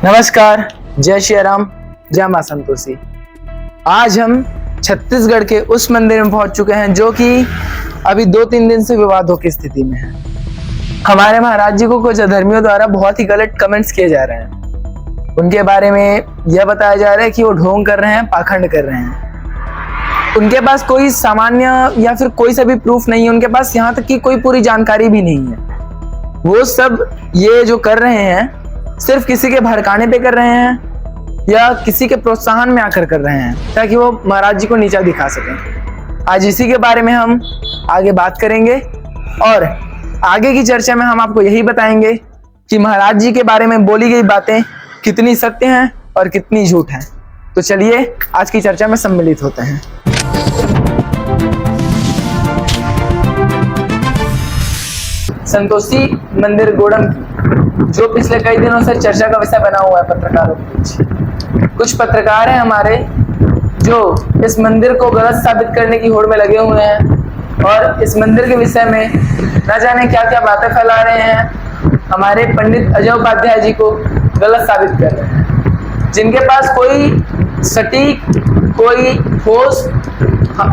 नमस्कार, जय श्री राम, जय मां संतोषी। आज हम छत्तीसगढ़ के उस मंदिर में पहुंच चुके हैं जो कि अभी 2-3 दिन से विवादों की स्थिति में है। हमारे महाराज जी को कुछ अधर्मियों द्वारा बहुत ही गलत कमेंट्स किए जा रहे हैं। उनके बारे में यह बताया जा रहा है कि वो ढोंग कर रहे हैं, पाखंड कर रहे हैं। उनके पास कोई सामान्य या फिर कोई सा भी प्रूफ नहीं है। उनके पास यहाँ तक कि कोई पूरी जानकारी भी नहीं है। वो सब ये जो कर रहे हैं सिर्फ किसी के भड़काने पे कर रहे हैं या किसी के प्रोत्साहन में आकर कर रहे हैं ताकि वो महाराज जी को नीचा दिखा सकें। आज इसी के बारे में हम आगे बात करेंगे और आगे की चर्चा में हम आपको यही बताएंगे कि महाराज जी के बारे में बोली गई बातें कितनी सत्य हैं और कितनी झूठ हैं। तो चलिए आज की चर्चा में सम्मिलित होते हैं। संतोषी मंदिर गोड़म जो पिछले कई दिनों से चर्चा का विषय बना हुआ है पत्रकारों के बीच। कुछ पत्रकार हैं हमारे जो इस मंदिर को गलत साबित करने की होड़ में लगे हुए हैं और इस मंदिर के विषय में न जाने क्या क्या बातें फैला रहे हैं। हमारे पंडित अजय उपाध्याय जी को गलत साबित कर रहे हैं, जिनके पास कोई सटीक कोई ठोस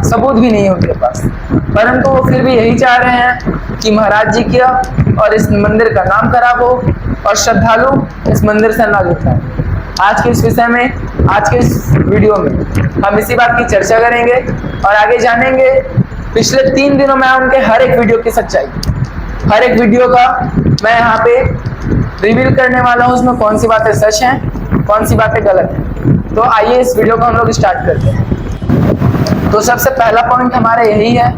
सबूत भी नहीं है उनके पास, परंतु वो फिर भी यही चाह रहे हैं कि महाराज जी का और इस मंदिर का नाम खराब हो और श्रद्धालु इस मंदिर से ना जुड़ पाए। आज के इस विषय में, आज के इस वीडियो में हम इसी बात की चर्चा करेंगे और आगे जानेंगे पिछले 3 दिनों में उनके हर एक वीडियो की सच्चाई, हर एक वीडियो का मैं यहाँ पे रिवील करने वाला हूँ। उसमें कौन सी बातें सच हैं, कौन सी बातें गलत हैं। तो आइए इस वीडियो को हम लोग स्टार्ट करते हैं। तो सबसे पहला पॉइंट हमारा यही है,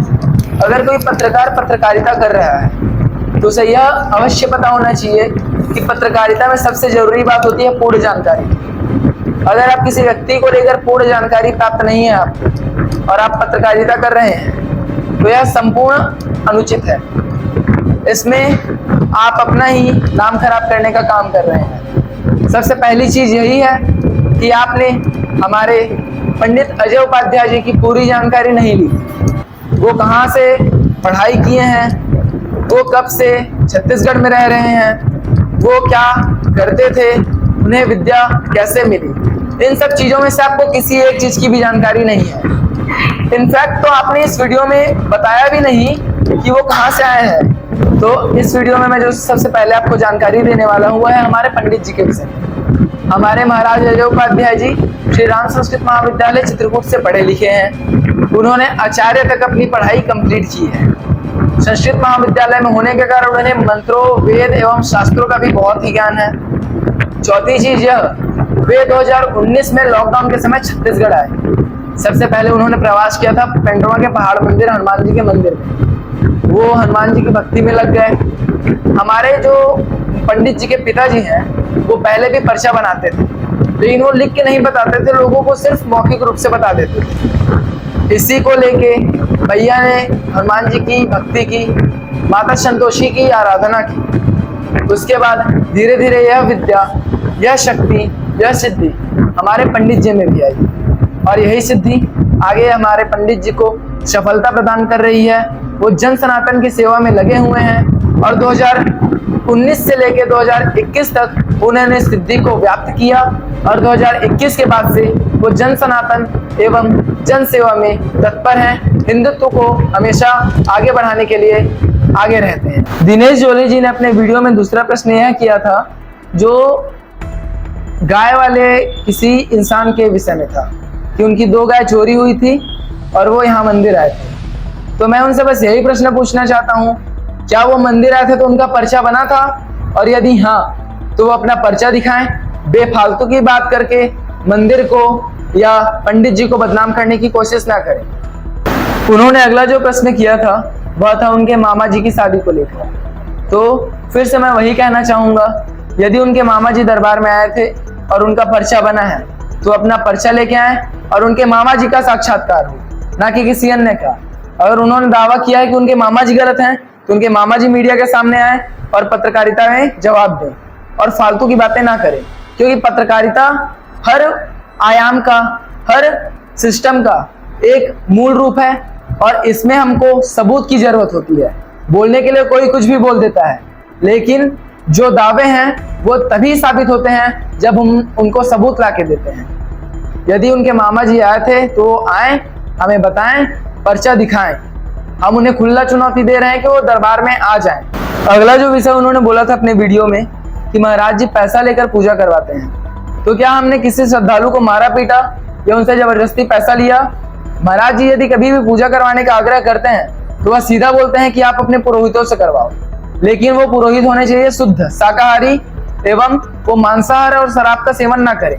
अगर कोई पत्रकार पत्रकारिता कर रहा है तो उसे यह अवश्य पता होना चाहिए कि पत्रकारिता में सबसे जरूरी बात होती है पूर्ण जानकारी। अगर आप किसी व्यक्ति को लेकर पूर्ण जानकारी प्राप्त नहीं है आपको और आप पत्रकारिता कर रहे हैं तो यह संपूर्ण अनुचित है। इसमें आप अपना ही नाम खराब करने का काम कर रहे हैं। सबसे पहली चीज यही है कि आपने हमारे पंडित अजय उपाध्याय जी की पूरी जानकारी नहीं ली। वो कहाँ से पढ़ाई किए हैं, वो कब से छत्तीसगढ़ में रह रहे हैं, वो क्या करते थे, उन्हें विद्या कैसे मिली, इन सब चीजों में से आपको किसी एक चीज की भी जानकारी नहीं है। इनफैक्ट तो आपने इस वीडियो में बताया भी नहीं कि वो कहाँ से आए हैं। तो इस वीडियो में मैं जो सबसे पहले आपको जानकारी देने वाला हूँ है हमारे पंडित जी के विषय में। हमारे महाराज अजय उपाध्याय जी श्री राम संस्कृत महाविद्यालय चित्रकूट से पढ़े लिखे हैं। उन्होंने आचार्य तक अपनी पढ़ाई कंप्लीट की है। संस्कृत महाविद्यालय में होने के कारण उन्हें मंत्रों, वेद एवं शास्त्रों का भी बहुत ही ज्ञान है। चौथी चीज यह, वे 2019 में लॉकडाउन के समय छत्तीसगढ़ आए। सबसे पहले उन्होंने प्रवास किया था पेंड्रवा के पहाड़ मंदिर हनुमान जी के मंदिर में। वो हनुमान जी की भक्ति में लग गए। हमारे जो पंडित जी के पिताजी हैं वो पहले भी पर्चा बनाते थे, लेकिन वो लिख के नहीं बताते थे, लोगों को सिर्फ मौखिक रूप से बता देते थे। इसी को लेके भैया ने हनुमान जी की भक्ति की, माता संतोषी की आराधना की। उसके बाद धीरे धीरे यह विद्या, यह शक्ति, यह सिद्धि हमारे पंडित जी में भी आई और यही सिद्धि आगे हमारे पंडित जी को सफलता प्रदान कर रही है। वो जन सनातन की सेवा में लगे हुए हैं और 2019 से लेकर 2021 तक उन्होंने सिद्धि को व्याप्त किया और 2021 के बाद से वो जन सनातन एवं जन सेवा में तत्पर हैं। हिंदुत्व को हमेशा आगे बढ़ाने के लिए आगे रहते हैं। दिनेश जोली जी ने अपने वीडियो में दूसरा प्रश्न यह किया था जो गाय वाले किसी इंसान के विषय में था कि उनकी 2 गाय चोरी हुई थी और वो यहाँ मंदिर आए थे। तो मैं उनसे बस यही प्रश्न पूछना चाहता हूँ, क्या वो मंदिर आए थे तो उनका पर्चा बना था, और यदि हाँ तो वो अपना पर्चा दिखाएं। बेफालतू की बात करके मंदिर को या पंडित जी को बदनाम करने की कोशिश ना करें। उन्होंने अगला जो प्रश्न किया था वह था उनके मामा जी की शादी को लेकर। तो फिर से मैं वही कहना चाहूंगा, यदि उनके मामा जी दरबार में आए थे और उनका पर्चा बना है तो अपना पर्चा लेके आए और उनके मामा जी का साक्षात्कार हो, ना कि किसी अन्य का। अगर उन्होंने दावा किया है कि उनके मामा जी गलत हैं तो उनके मामा जी मीडिया के सामने आए और पत्रकारिता में जवाब दें और फालतू की बातें ना करें, क्योंकि पत्रकारिता हर आयाम का, हर सिस्टम का एक मूल रूप है और इसमें हमको सबूत की जरूरत होती है। बोलने के लिए कोई कुछ भी बोल देता है, लेकिन जो दावे हैं वो तभी साबित होते हैं जब हम उनको सबूत ला के देते हैं। यदि उनके मामा जी आए थे तो वो आए, हमें बताएं, पर्चा दिखाएं। हम उन्हें खुला चुनौती दे रहे हैं कि वो दरबार में आ जाएं। अगला जो विषय उन्होंने बोला था अपने वीडियो में कि महाराज जी पैसा लेकर पूजा करवाते हैं, तो क्या हमने किसी श्रद्धालु को मारा पीटा या उनसे जबरदस्ती पैसा लिया? महाराज जी यदि कभी भी पूजा करवाने का आग्रह करते हैं तो वह सीधा बोलते हैं कि आप अपने पुरोहितों से करवाओ, लेकिन वो पुरोहित होने चाहिए शुद्ध शाकाहारी एवं वो मांसाहार और शराब का सेवन ना करें।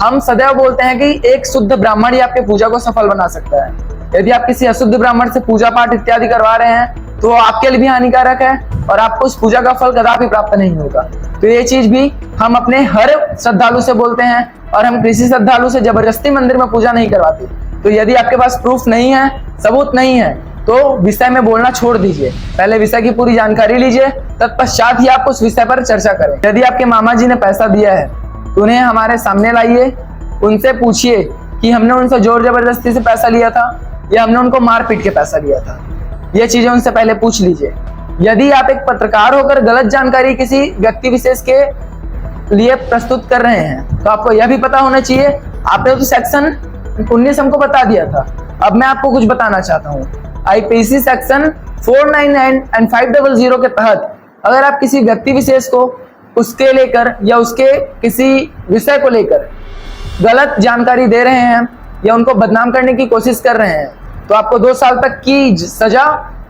हम सदैव बोलते हैं कि एक शुद्ध ब्राह्मण ही आपके पूजा को सफल बना सकता है। यदि आप किसी अशुद्ध ब्राह्मण से पूजा पाठ इत्यादि करवा रहे हैं तो वो आपके लिए भी हानिकारक है और आपको उस पूजा का फल कदापि प्राप्त नहीं होगा। तो ये चीज भी हम अपने हर श्रद्धालु से बोलते हैं और हम किसी श्रद्धालु से जबरदस्ती मंदिर में पूजा नहीं करवाते। तो यदि आपके पास प्रूफ नहीं है, सबूत नहीं है, तो विषय में बोलना छोड़ दीजिए। पहले विषय की पूरी जानकारी लीजिए, तत्पश्चात ही आप उस विषय पर चर्चा करें। यदि आपके मामा जी ने पैसा दिया है तो उन्हें हमारे सामने लाइए, उनसे पूछिए कि हमने उनसे जोर जबरदस्ती से पैसा लिया था या हमने उनको मार पीट के पैसा लिया था। ये चीजें उनसे पहले पूछ लीजिए। यदि आप एक पत्रकार होकर गलत जानकारी किसी व्यक्ति विशेष के लिए प्रस्तुत कर रहे हैं तो आपको यह भी पता होना चाहिए। आपने तो सेक्शन 19 हमको बता दिया था, अब मैं आपको कुछ बताना चाहता हूँ। आईपीसी सेक्शन 499 एंड 500 के तहत अगर आप किसी व्यक्ति विशेष को उसके लेकर या उसके किसी विषय को लेकर गलत जानकारी दे रहे हैं या उनको बदनाम करने की कोशिश कर रहे हैं तो आपको 2 साल तक की सजा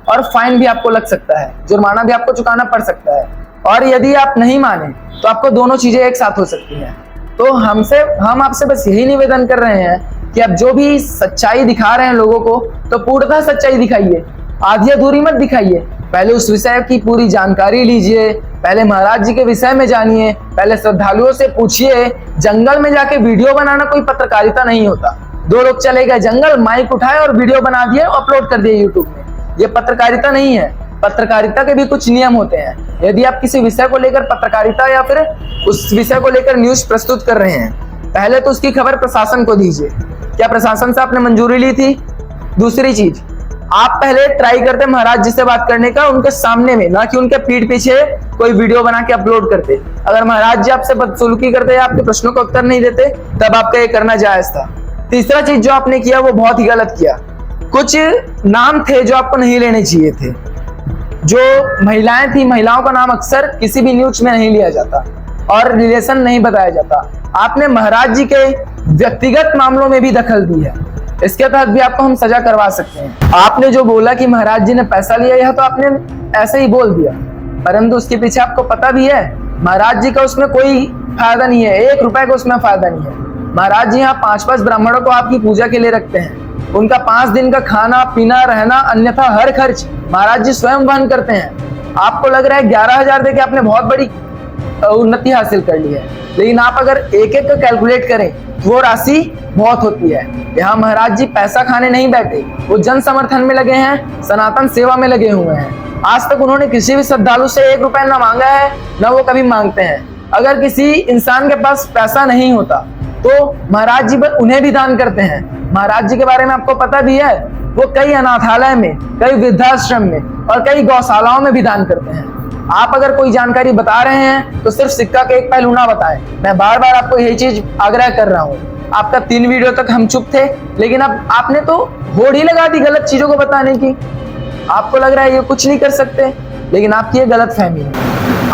और फाइन भी आपको लग सकता है, जुर्माना भी आपको चुकाना पड़ सकता है। और यदि आप नहीं माने तो आपको दोनों चीजें एक साथ हो सकती हैं। तो हम आपसे बस यही निवेदन कर रहे हैं कि आप जो भी सच्चाई दिखा रहे हैं लोगों को तो पूर्णतः सच्चाई दिखाइए, आधी अधूरी मत दिखाइए। पहले उस विषय की पूरी जानकारी लीजिए, पहले महाराज जी के विषय में जानिए, पहले श्रद्धालुओं से पूछिए। जंगल में जाके वीडियो बनाना कोई पत्रकारिता नहीं होता। 2 लोग चले गए जंगल, माइक उठाए और वीडियो बना दिए, अपलोड कर दिए यूट्यूब में। ये पत्रकारिता नहीं है। पत्रकारिता के भी कुछ नियम होते हैं। यदि आप किसी विषय को लेकर पत्रकारिता या फिर उस विषय को लेकर न्यूज प्रस्तुत कर रहे हैं, पहले तो उसकी खबर प्रशासन को दीजिए। क्या प्रशासन से आपने मंजूरी ली थी? दूसरी चीज, आप पहले ट्राई करते महाराज जी से बात करने का उनके सामने में, ना कि उनके पीठ पीछे कोई वीडियो बना के अपलोड करते। अगर महाराज जी आपसे बदसलूकी करते या आपके प्रश्नों का उत्तर नहीं देते तब आपका ये करना जायज था। तीसरा चीज जो आपने किया वो बहुत ही गलत किया। कुछ नाम थे जो आपको नहीं लेने चाहिए थे। जो महिलाएं थी, महिलाओं का नाम अक्सर किसी भी न्यूज में नहीं लिया जाता और रिलेशन नहीं बताया जाता। आपने महाराज जी के व्यक्तिगत मामलों में भी दखल दी है, इसके तहत भी आपको हम सजा करवा सकते हैं। आपने जो बोला कि महाराज जी ने पैसा लिया, यह तो आपने ऐसे ही बोल दिया, परंतु उसके पीछे आपको पता भी है महाराज जी का उसमें कोई फायदा नहीं है, 1 रुपए का उसमें फायदा नहीं है। महाराज जी यहाँ 5-5 ब्राह्मणों को आपकी पूजा के लिए रखते हैं। उनका 5 दिन का खाना पीना रहना अन्यथा हर खर्च महाराज जी स्वयं वहन करते हैं। आपको लग रहा है 11,000 देके आपने बहुत बड़ी उन्नति हासिल कर ली है, लेकिन आप अगर एक-एक का कैलकुलेट करें तो वो राशि बहुत होती है। यहाँ महाराज जी पैसा खाने नहीं बैठे, वो जन समर्थन में लगे हैं, सनातन सेवा में लगे हुए हैं। आज तक उन्होंने किसी भी श्रद्धालु से 1 रुपया ना मांगा है, ना वो कभी मांगते हैं। अगर किसी इंसान के पास पैसा नहीं होता तो महाराज जी उन्हें भी दान करते हैं। महाराज जी के बारे में आपको पता भी है, वो कई अनाथालय में, कई वृद्धाश्रम में और कई गौशालाओं में भी दान करते हैं। आप अगर कोई जानकारी बता रहे हैं तो सिर्फ सिक्का के एक पहलू ना बताएं। मैं बार बार आपको यही चीज आग्रह कर रहा हूँ। आपका 3 वीडियो तक हम चुप थे, लेकिन अब आपने तो होड़ ही लगा दी गलत चीजों को बताने की। आपको लग रहा है ये कुछ नहीं कर सकते, लेकिन आपकी ये गलत फहमी है।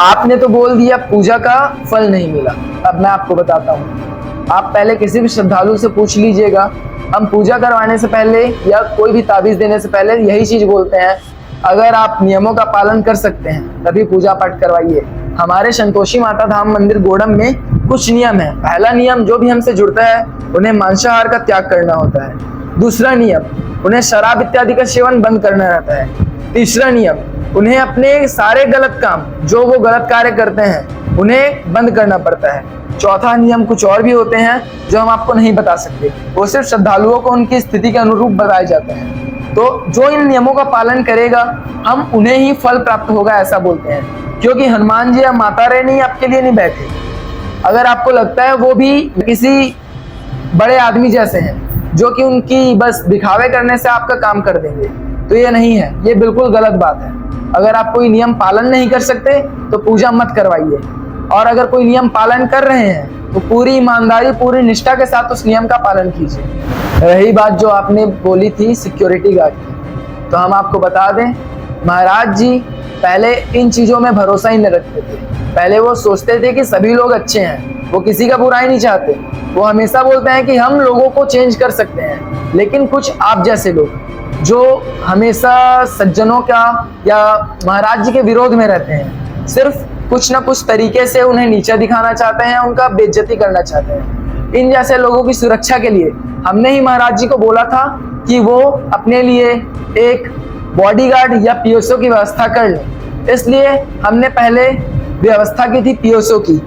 आपने तो बोल दिया पूजा का फल नहीं मिला। अब मैं आपको बताता हूँ, आप पहले किसी भी श्रद्धालु से पूछ लीजिएगा। हम पूजा करवाने से पहले या कोई भी ताबीज देने से पहले यही चीज बोलते हैं, अगर आप नियमों का पालन कर सकते हैं तभी पूजा पाठ करवाइए। हमारे संतोषी माता धाम मंदिर गोड़म में कुछ नियम है। पहला नियम, जो भी हमसे जुड़ता है उन्हें मांसाहार का त्याग करना होता है। दूसरा नियम, उन्हें शराब इत्यादि का सेवन बंद करना रहता है। तीसरा नियम, उन्हें अपने सारे गलत काम, जो वो गलत कार्य करते हैं, उन्हें बंद करना पड़ता है। चौथा नियम कुछ और भी होते हैं जो हम आपको नहीं बता सकते, वो सिर्फ श्रद्धालुओं को उनकी स्थिति के अनुरूप बताए जाते हैं। तो जो इन नियमों का पालन करेगा हम उन्हें ही फल प्राप्त होगा, ऐसा बोलते हैं। क्योंकि हनुमान जी या माता रानी आपके लिए नहीं बैठे। अगर आपको लगता है वो भी किसी बड़े आदमी जैसे हैं जो कि उनकी बस दिखावे करने से आपका काम कर देंगे, तो ये नहीं है, ये बिल्कुल गलत बात है। अगर आप कोई नियम पालन नहीं कर सकते तो पूजा मत करवाइए, और अगर कोई नियम पालन कर रहे हैं तो पूरी ईमानदारी पूरी निष्ठा के साथ उस नियम का पालन कीजिए। रही बात जो आपने बोली थी सिक्योरिटी गार्ड की, तो हम आपको बता दें महाराज जी पहले इन चीज़ों में भरोसा ही नहीं रखते थे। पहले वो सोचते थे कि सभी लोग अच्छे हैं, वो किसी का बुराई नहीं चाहते। वो हमेशा बोलते हैं कि हम लोगों को चेंज कर सकते हैं, लेकिन कुछ आप जैसे लोग जो हमेशा सज्जनों का या महाराज जी के विरोध में रहते हैं, सिर्फ कुछ ना कुछ तरीके से उन्हें नीचा दिखाना चाहते हैं, उनका बेइज्जती करना चाहते हैं। इन जैसे लोगों की सुरक्षा के लिए हमने ही महाराज जी को बोला था कि वो अपने लिए एक बॉडीगार्ड या पीओसओ की व्यवस्था कर लें। इसलिए हमने पहले व्यवस्था की थी पीओसओ की,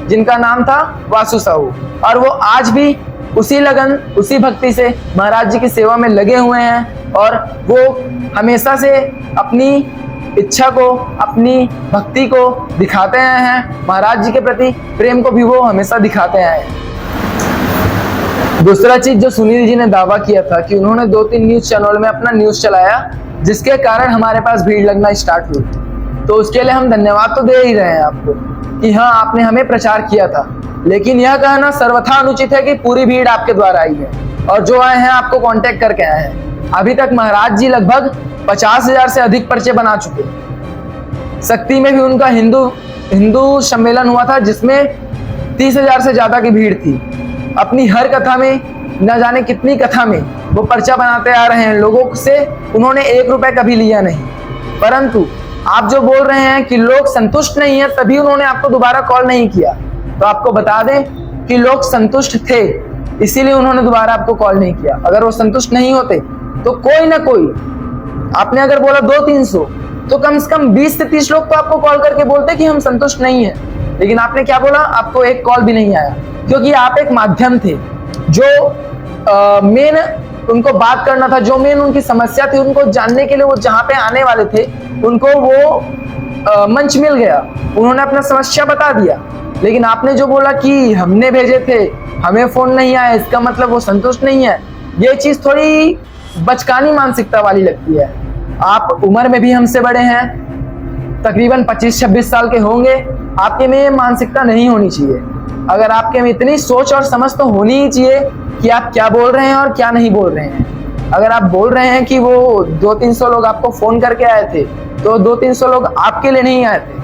जिनका नाम था वासु साहू, और वो आज भी उसी लगन उसी भक्ति से महाराज जी की सेवा में लगे हुए हैं, और वो हमेशा से अपनी इच्छा को अपनी भक्ति को दिखाते आए हैं। महाराज जी के प्रति प्रेम को भी वो हमेशा दिखाते आए हैं। दूसरा चीज जो सुनील जी ने दावा किया था कि उन्होंने 2-3 न्यूज चैनल में अपना न्यूज चलाया, जिसके कारण हमारे पास भीड़ लगना स्टार्ट हुई, तो उसके लिए हम धन्यवाद तो दे ही रहे हैं आपको कि हाँ आपने हमें प्रचार किया था, लेकिन यह कहना सर्वथा अनुचित है कि पूरी भीड़ आपके द्वारा आई है और जो आए हैं आपको कांटेक्ट करके आए हैं। अभी तक महाराज जी लगभग 50,000 से अधिक पर्चे बना चुके। शक्ति में भी उनका हिंदू सम्मेलन हुआ था, जिसमें 30,000 से ज्यादा की भीड़ थी। अपनी हर कथा में न जाने कितनी कथा में वो पर्चा बनाते आ रहे हैं, लोगों से उन्होंने 1 रुपए कभी लिया नहीं। परंतु आप जो बोल रहे हैं कि लोग संतुष्ट नहीं है तभी उन्होंने आपको दोबारा कॉल नहीं किया, तो आपको बता दें कि लोग संतुष्ट थे, इसीलिए उन्होंने दोबारा आपको कॉल नहीं किया। अगर वो संतुष्ट नहीं होते तो कोई ना कोई, आपने अगर बोला 200-300 तो कम से कम 20 से 30 लोग तो आपको कॉल करके बोलते कि हम संतुष्ट नहीं है। लेकिन आपने क्या बोला, आपको एक कॉल भी नहीं आया, क्योंकि आप एक माध्यम थे। जो मेन उनको बात करना था, जो मेन उनकी समस्या थी, उनको जानने के लिए वो जहाँ पे आने वाले थे उनको वो मंच मिल गया, उन्होंने अपना समस्या बता दिया। लेकिन आपने जो बोला कि हमने भेजे थे, हमें फोन नहीं आया, इसका मतलब वो संतुष्ट नहीं है, ये चीज थोड़ी बचकानी मानसिकता वाली लगती है। आप उम्र में भी हमसे बड़े हैं, तकरीबन 25-26 साल के होंगे, आपके में ये मानसिकता नहीं होनी चाहिए। अगर आपके में इतनी सोच और समझ तो होनी ही चाहिए कि आप क्या बोल रहे हैं और क्या नहीं बोल रहे हैं। अगर आप बोल रहे हैं कि वो 200-300 लोग आपको फोन करके आए थे, तो 200-300 लोग आपके लिए नहीं आए थे।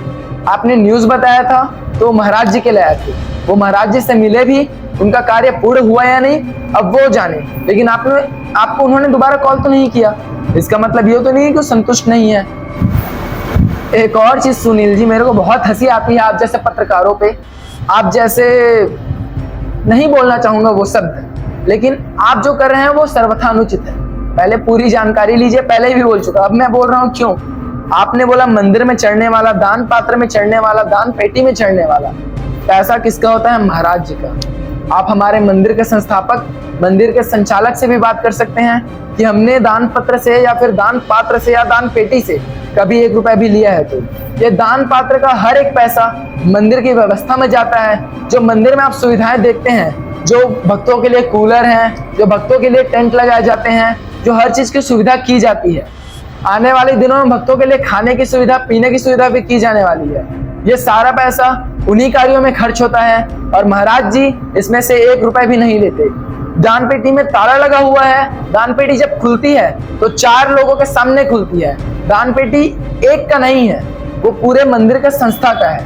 आपने न्यूज बताया था तो महाराज जी के लिए आए थे, वो महाराज जी से मिले भी, उनका कार्य पूर्ण हुआ या नहीं अब वो जाने, लेकिन आपको उन्होंने दोबारा कॉल तो नहीं किया, इसका मतलब ये तो नहीं है कि संतुष्ट नहीं है। एक और चीज सुनील जी, मेरे को बहुत हंसी आती है आप जैसे पत्रकारों पे। आप जैसे, नहीं बोलना चाहूंगा वो शब्द, लेकिन आप जो कर रहे हैं वो सर्वथा अनुचित है। पहले पूरी जानकारी लीजिए, पहले भी बोल चुका, अब मैं बोल रहा हूँ क्यों। आपने बोला मंदिर में चढ़ने वाला, दान पात्र में चढ़ने वाला, दान पेटी में चढ़ने वाला पैसा किसका होता है? महाराज जी का। आप हमारे मंदिर के संस्थापक, मंदिर के संचालक से भी बात कर सकते हैं कि हमने दान पत्र से या फिर दान पात्र से या दान पेटी से कभी 1 रुपया भी लिया है। तो ये दान पात्र का हर एक पैसा मंदिर की व्यवस्था में जाता है। जो मंदिर में आप सुविधाएं देखते हैं, जो भक्तों के लिए कूलर हैं, जो भक्तों के लिए टेंट लगाए जाते हैं, जो हर चीज की सुविधा की जाती है, आने वाले दिनों में भक्तों के लिए खाने की सुविधा, पीने की सुविधा भी की जाने वाली है। ये सारा पैसा उन्हीं कार्यों में खर्च होता है और महाराज जी इसमें से 1 रुपए भी नहीं लेते। दान पेटी में ताला लगा हुआ है, दान पेटी जब खुलती है तो 4 लोगों के सामने खुलती है। दान पेटी एक का नहीं है, वो पूरे मंदिर के संस्था का है,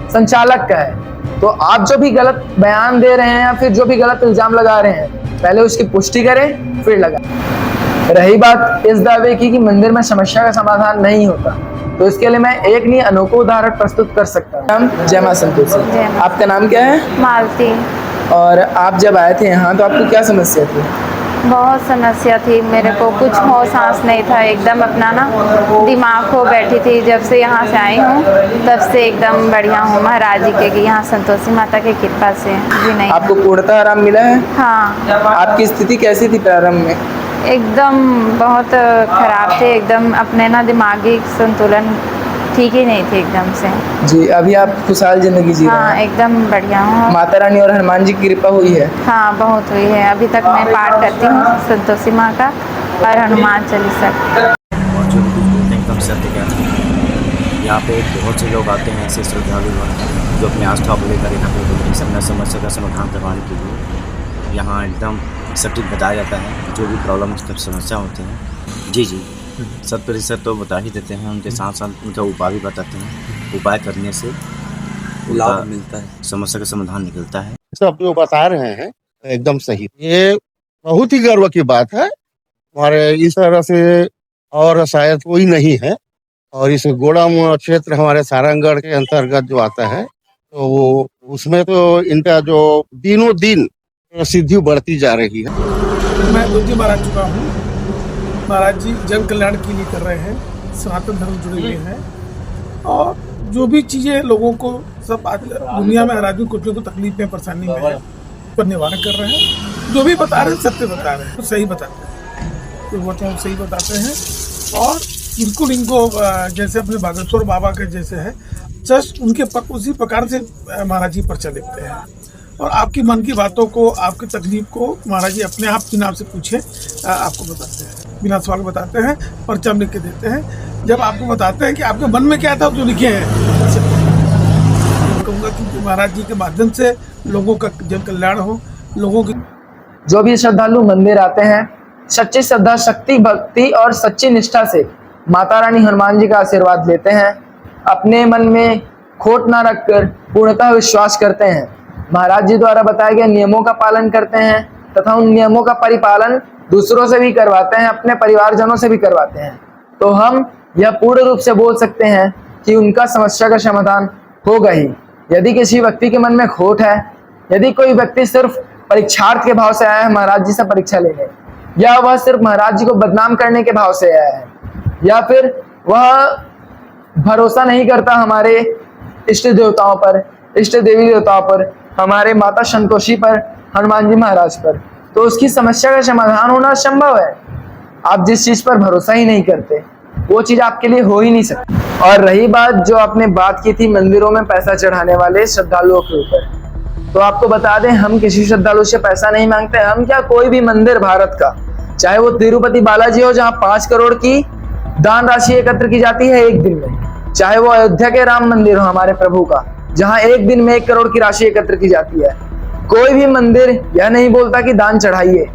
संचालक का है। तो आप जो भी गलत बयान दे रहे हैं या फिर जो भी गलत इल्जाम लगा रहे हैं, पहले उसकी पुष्टि करें फिर लगाएं। रही बात इस दावे की कि मंदिर में समस्या का समाधान नहीं होता, तो इसके लिए मैं एक नहीं अनोखा उदाहरण प्रस्तुत कर सकता हूँ। जय मां संतोषी। आपका नाम क्या है? मालती। और आप जब आए थे यहाँ तो आपको क्या समस्या थी? बहुत समस्या थी, मेरे को कुछ होश सांस नहीं था, एकदम अपना ना दिमाग खो बैठी थी। जब से यहाँ से आई हूँ तब से एकदम बढ़िया हूँ महाराज जी के, यहाँ संतोषी माता की कृपा से जी। नहीं, आपको पूर्णतः आराम मिला है? हाँ। आपकी स्थिति कैसी थी प्रारंभ में? एकदम बहुत खराब थे, एकदम अपने ना दिमागी संतुलन ठीक ही नहीं थे एकदम से जी। अभी आप खुशहाल जिंदगी जी रहे हैं? हाँ, एकदम बढ़िया हूँ। माता रानी और हनुमान जी की कृपा हुई है? हाँ, बहुत हुई है। अभी तक मैं पाठ करती हूँ संतोषी माँ का और हनुमान चालीसा। और जो भी कुछ बोलते हैं एकदम सत्य का यहाँ पे बहुत से लोग आते हैं ऐसे श्रद्धालु जो अपनी आस्था को लेकर यहाँ पे समस्या का समाधान करवाने के लिए यहाँ एकदम सटीक बताया जाता है। जो भी प्रॉब्लम समस्या होते हैं जी 100% तो बता ही देते हैं। उनके साथ साथ उनका उपाय भी बताते हैं। उपाय करने से लाभ मिलता है, समस्या का समाधान निकलता है। सब जो बता रहे हैं एकदम सही। ये बहुत ही गर्व की बात है हमारे इस तरह से, और शायद कोई नहीं है। और इस गोड़ाम क्षेत्र हमारे सारंगगढ़ के अंतर्गत जो आता है, तो वो उसमें तो इनका जो दिनों दिन प्रसिद्धि बढ़ती जा रही है। मैं 2 जी बार आ चुका हूँ। महाराज जी जन कल्याण के लिए कर रहे हैं, सनातन धर्म जुड़े हुए हैं और जो भी चीज़ें लोगों को सब आज दुनिया में हर आदमी कुछ ना कुछ तकलीफ में परेशानी में है, पर निवारण कर रहे हैं। जो भी बता रहे हैं सत्य बता रहे हैं, तो सही बताते हैं, तो वो तो सही बताते हैं। और बिल्कुल इनको जैसे अपने भागवत बाबा के जैसे है जस्ट उनके उसी प्रकार से महाराज जी पर्चा लिखते हैं और आपकी मन की बातों को, आपकी तकलीफ को महाराज जी अपने आप के नाम से पूछे आपको बताते हैं, बिना सवाल बताते हैं, पर्चा लिख के देते हैं। जब आपको बताते हैं कि आपके मन में क्या था जो लिखे हैं, कहूँगा कि महाराज जी के माध्यम से लोगों का जन कल्याण हो। लोगों की जो भी श्रद्धालु मंदिर आते हैं सच्ची श्रद्धा, शक्ति, भक्ति और सच्ची निष्ठा से माता रानी हनुमान जी का आशीर्वाद लेते हैं। अपने मन में खोट ना रखकर पूर्णतः विश्वास करते हैं। महाराज जी द्वारा बताए गए नियमों का पालन करते हैं तथा उन नियमों का परिपालन दूसरों से भी करवाते हैं, अपने परिवारजनों से भी करवाते हैं। तो हम यह पूर्ण रूप से बोल सकते हैं कि उनका समस्या का समाधान होगा ही। यदि किसी व्यक्ति के मन में खोट है, यदि कोई व्यक्ति सिर्फ परीक्षार्थ के भाव से आया है महाराज जी से परीक्षा लेने, या वह सिर्फ महाराज जी को बदनाम करने के भाव से आया है, या फिर वह भरोसा नहीं करता हमारे इष्ट देवताओं पर, इष्ट देवी देवताओं पर, हमारे माता संतोषी पर, हनुमान जी महाराज पर, तो उसकी समस्या का समाधान होना असंभव है। आप जिस चीज पर भरोसा ही नहीं करते वो चीज आपके लिए हो ही नहीं सकती। और रही बात जो आपने बात की थी मंदिरों में पैसा चढ़ाने वाले श्रद्धालुओं के ऊपर, तो आपको बता दें हम किसी श्रद्धालु से पैसा नहीं मांगते। हम क्या, कोई भी मंदिर भारत का, चाहे वो तिरुपति बालाजी हो जहाँ 5 करोड़ की दान राशि एकत्र की जाती है एक दिन में, चाहे वो अयोध्या के राम मंदिर हो हमारे प्रभु का, जहाँ एक दिन में 1 करोड़ की राशि एकत्र की जाती है, कोई भी मंदिर यह नहीं बोलता कि दान चढ़ाइए।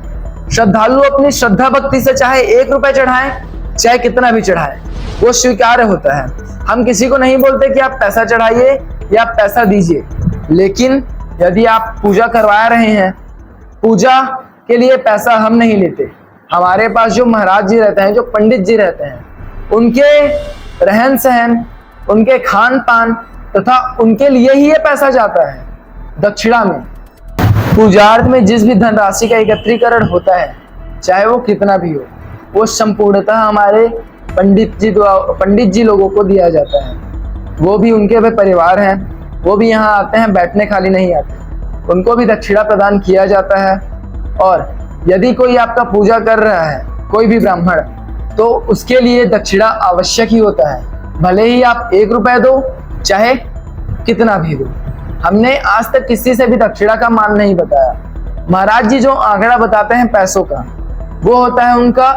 श्रद्धालु अपनी श्रद्धा भक्ति से चाहे 1 रुपए चढ़ाएं, चाहे कितना भी चढ़ाएं, वो स्वीकार्य होता है। हम किसी को नहीं बोलते कि आप पैसा चढ़ाइए या आप पैसा दीजिए, लेकिन यदि आप पूजा करवा रहे हैं, पूजा के लिए पैसा हम नहीं लेते। हमारे पास जो महाराज जी रहते हैं, जो पंडित जी रहते हैं, उनके रहन सहन, उनके खान पान तथा उनके लिए ही ये पैसा जाता है। दक्षिणा में, पूजार्थ में जिस भी धनराशि का एकत्रीकरण होता है, चाहे वो कितना भी हो, वो संपूर्णतः हमारे पंडित जी लोगों को दिया जाता है। वो भी उनके वे परिवार हैं, वो भी यहाँ आते हैं, बैठने खाली नहीं आते, उनको भी दक्षिणा प्रदान किया जाता है। और यदि कोई आपका पूजा कर रहा है, कोई भी ब्राह्मण, तो उसके लिए दक्षिणा आवश्यक ही होता है, भले ही आप 1 रुपए दो चाहे कितना भी दो। हमने आज तक किसी से भी दक्षिणा का मान नहीं बताया। महाराज जी जो आंकड़ा बताते हैं पैसों का, वो होता है उनका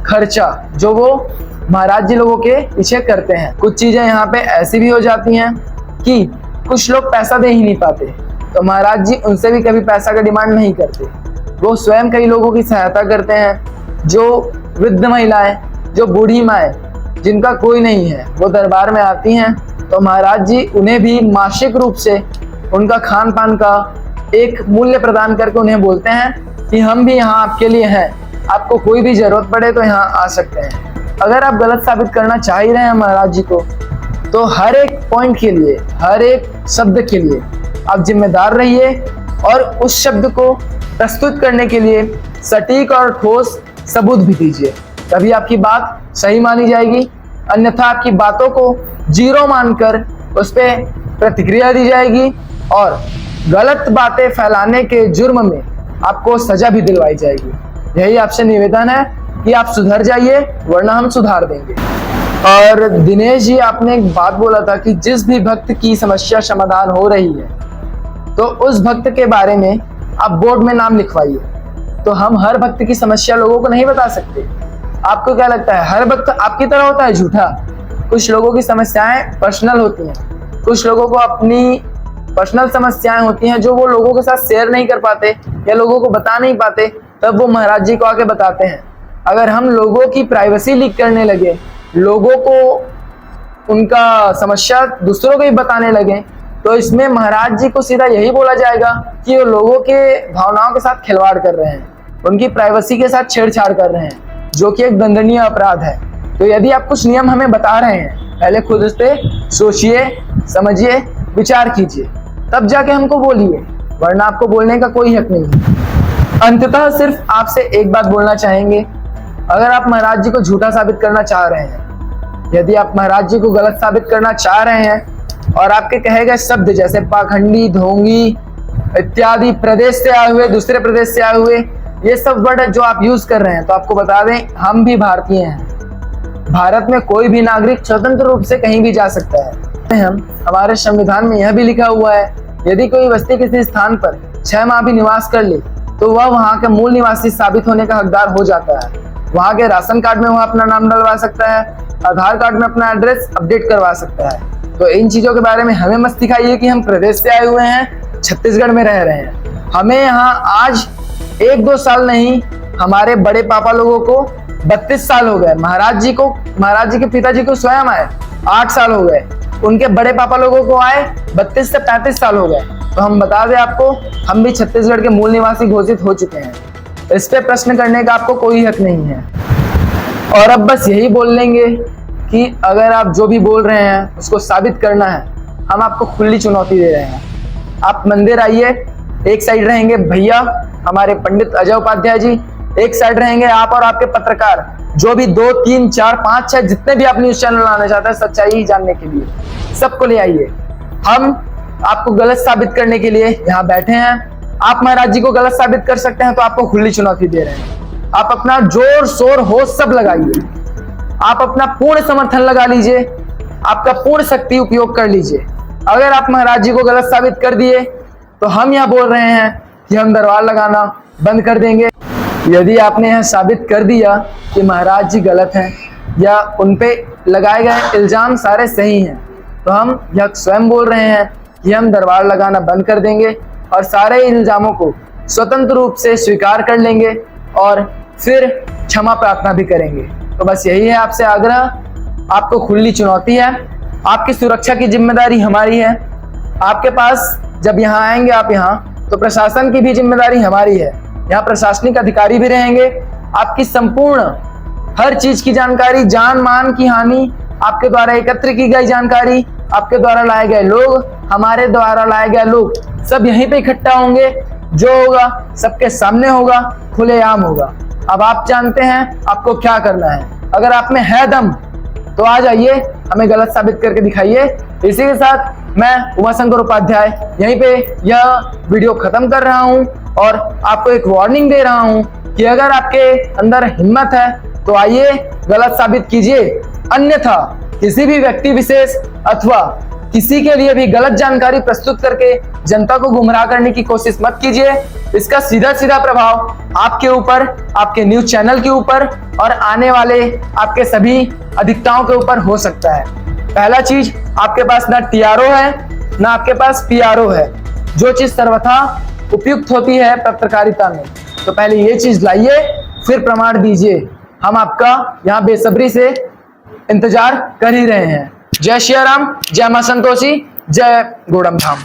खर्चा जो वो महाराज जी लोगों के पीछे करते हैं। कुछ चीजें यहाँ पे ऐसी भी हो जाती हैं कि कुछ लोग पैसा दे ही नहीं पाते, तो महाराज जी उनसे भी कभी पैसा का डिमांड नहीं करते। वो स्वयं कई लोगों की सहायता करते हैं। जो वृद्ध महिलाएं, जो बूढ़ी माएँ जिनका कोई नहीं है, वो दरबार में आती हैं, तो महाराज जी उन्हें भी मासिक रूप से उनका खान पान का एक मूल्य प्रदान करके उन्हें बोलते हैं कि हम भी यहाँ आपके लिए हैं, आपको कोई भी जरूरत पड़े तो यहाँ आ सकते हैं। अगर आप गलत साबित करना चाह ही रहे हैं महाराज जी को, तो हर एक पॉइंट के लिए, हर एक शब्द के लिए आप जिम्मेदार रहिए और उस शब्द को प्रस्तुत करने के लिए सटीक और ठोस सबूत भी दीजिए, तभी आपकी बात सही मानी जाएगी। अन्यथा आपकी बातों को जीरो मानकर उस पर प्रतिक्रिया दी जाएगी और गलत बातें फैलाने के जुर्म में आपको सजा भी दिलवाई जाएगी। यही आपसे निवेदन है कि आप सुधर जाइए, वरना हम सुधार देंगे। और दिनेश जी, आपने एक बात बोला था कि जिस भी भक्त की समस्या समाधान हो रही है, तो उस भक्त के बारे में आप बोर्ड में नाम लिखवाइए। तो हम हर भक्त की समस्या लोगों को नहीं बता सकते। आपको क्या लगता है हर भक्त आपकी तरह होता है झूठा? कुछ लोगों की समस्याएं पर्सनल होती हैं, कुछ लोगों को अपनी पर्सनल समस्याएं होती हैं जो वो लोगों के साथ शेयर नहीं कर पाते या लोगों को बता नहीं पाते, तब वो महाराज जी को आके बताते हैं। अगर हम लोगों की प्राइवेसी लीक करने लगे, लोगों को उनका समस्या दूसरों को ही बताने लगे, तो इसमें महाराज जी को सीधा यही बोला जाएगा कि वो लोगों के भावनाओं के साथ खिलवाड़ कर रहे हैं, उनकी प्राइवेसी के साथ छेड़छाड़ कर रहे हैं, जो कि एक दंडनीय अपराध है। तो यदि आप कुछ नियम हमें बता रहे हैं, पहले खुद उस पर सोचिए, समझिए, विचार कीजिए, तब जाके हमको बोलिए, वरना आपको बोलने का कोई हक नहीं है। अंततः सिर्फ आपसे एक बात बोलना चाहेंगे, अगर आप महाराज जी को झूठा साबित करना चाह रहे हैं, यदि आप महाराज जी को गलत साबित करना चाह रहे हैं और आपके कहे गए शब्द जैसे पाखंडी, ढोंगी इत्यादि प्रदेश से आए हुए, दूसरे प्रदेश से आए हुए, ये सब वर्ड जो आप यूज कर रहे हैं, तो आपको बता दें हम भी भारतीय हैं। भारत में कोई भी नागरिक स्वतंत्र रूप से कहीं भी जा सकता है। हमारे संविधान में यह भी लिखा हुआ है, यदि कोई व्यक्ति किसी स्थान पर 6 माह भी निवास कर ले तो वह वहां के मूल निवासी साबित होने का हकदार हो जाता है। वहां के राशन कार्ड में वह अपना नाम डलवा सकता है, आधार कार्ड में अपना एड्रेस अपडेट करवा सकता है। तो इन चीजों के बारे में हमें मत सिखाइए कि हम प्रदेश से आए हुए हैं, छत्तीसगढ़ में रह रहे हैं। हमें यहाँ आज 1-2 साल नहीं, हमारे बड़े पापा लोगों को 32 साल हो गए। महाराज जी के पिताजी को स्वयं आए 8 साल हो गए, उनके बड़े पापा लोगों को आए 32 से 35 साल हो गए। तो हम बता दें आपको, हम भी छत्तीसगढ़ के मूल निवासी घोषित हो चुके हैं। इस पे प्रश्न करने का आपको कोई हक नहीं है। और अब बस यही बोल लेंगे कि अगर आप जो भी बोल रहे हैं उसको साबित करना है, हम आपको खुली चुनौती दे रहे हैं। आप मंदिर आइए, एक साइड रहेंगे भैया हमारे पंडित अजय उपाध्याय जी, एक साइड रहेंगे आप और आपके पत्रकार, जो भी 2, 3, 4, 5, 6 जितने भी आप न्यूज चैनल लाना चाहते हैं सच्चाई जानने के लिए, सबको ले आइए। हम आपको गलत साबित करने के लिए यहाँ बैठे हैं। आप महाराज जी को गलत साबित कर सकते हैं, तो आपको खुली चुनौती दे रहे हैं। आप अपना जोर शोर होश सब लगाइए, आप अपना पूर्ण समर्थन लगा लीजिए, आपका पूर्ण शक्ति उपयोग कर लीजिए। अगर आप महाराज जी को गलत साबित कर दिए तो हम यहाँ बोल रहे हैं कि हम दरबार लगाना बंद कर देंगे। यदि आपने यह साबित कर दिया कि महाराज जी गलत हैं या उन पे लगाए गए इल्जाम सारे सही हैं, तो हम यह स्वयं बोल रहे हैं कि हम दरबार लगाना बंद कर देंगे और सारे इल्जामों को स्वतंत्र रूप से स्वीकार कर लेंगे और फिर क्षमा प्रार्थना भी करेंगे। तो बस यही है आपसे आग्रह, आपको खुली चुनौती है, आपकी सुरक्षा की जिम्मेदारी हमारी है। आपके पास जब यहाँ आएंगे आप यहाँ, तो प्रशासन की भी जिम्मेदारी हमारी है। यहाँ प्रशासनिक अधिकारी भी रहेंगे, आपकी संपूर्ण हर चीज की जानकारी, जान मान की हानि, आपके द्वारा एकत्र की गई जानकारी, आपके द्वारा लाए गए लोग, हमारे द्वारा लाए गए लोग, सब यहीं पे इकट्ठा होंगे। जो होगा सबके सामने होगा, खुलेआम होगा। अब आप जानते हैं आपको क्या करना है। अगर आप में है दम तो आ जाइए, हमें गलत साबित करके दिखाइए। इसी के साथ मैं उमाशंकर उपाध्याय यहीं पे यह वीडियो खत्म कर रहा हूं और आपको एक वार्निंग दे रहा हूं कि अगर आपके अंदर हिम्मत है तो आइए गलत साबित कीजिए, अन्यथा किसी भी व्यक्ति विशेष अथवा किसी के लिए भी गलत जानकारी प्रस्तुत करके जनता को गुमराह करने की कोशिश मत कीजिए। इसका सीधा सीधा प्रभाव आपके ऊपर, आपके न्यूज चैनल के ऊपर और आने वाले आपके सभी अधिवक्ताओं के ऊपर हो सकता है। पहला चीज, आपके पास ना टीआरओ है ना आपके पास पीआरओ है, जो चीज सर्वथा उपयुक्त होती है पत्रकारिता में। तो पहले ये चीज लाइए, फिर प्रमाण दीजिए। हम आपका यहाँ बेसब्री से इंतजार कर ही रहे हैं। जय श्री राम, जय मां संतोषी, जय गोड़म धाम।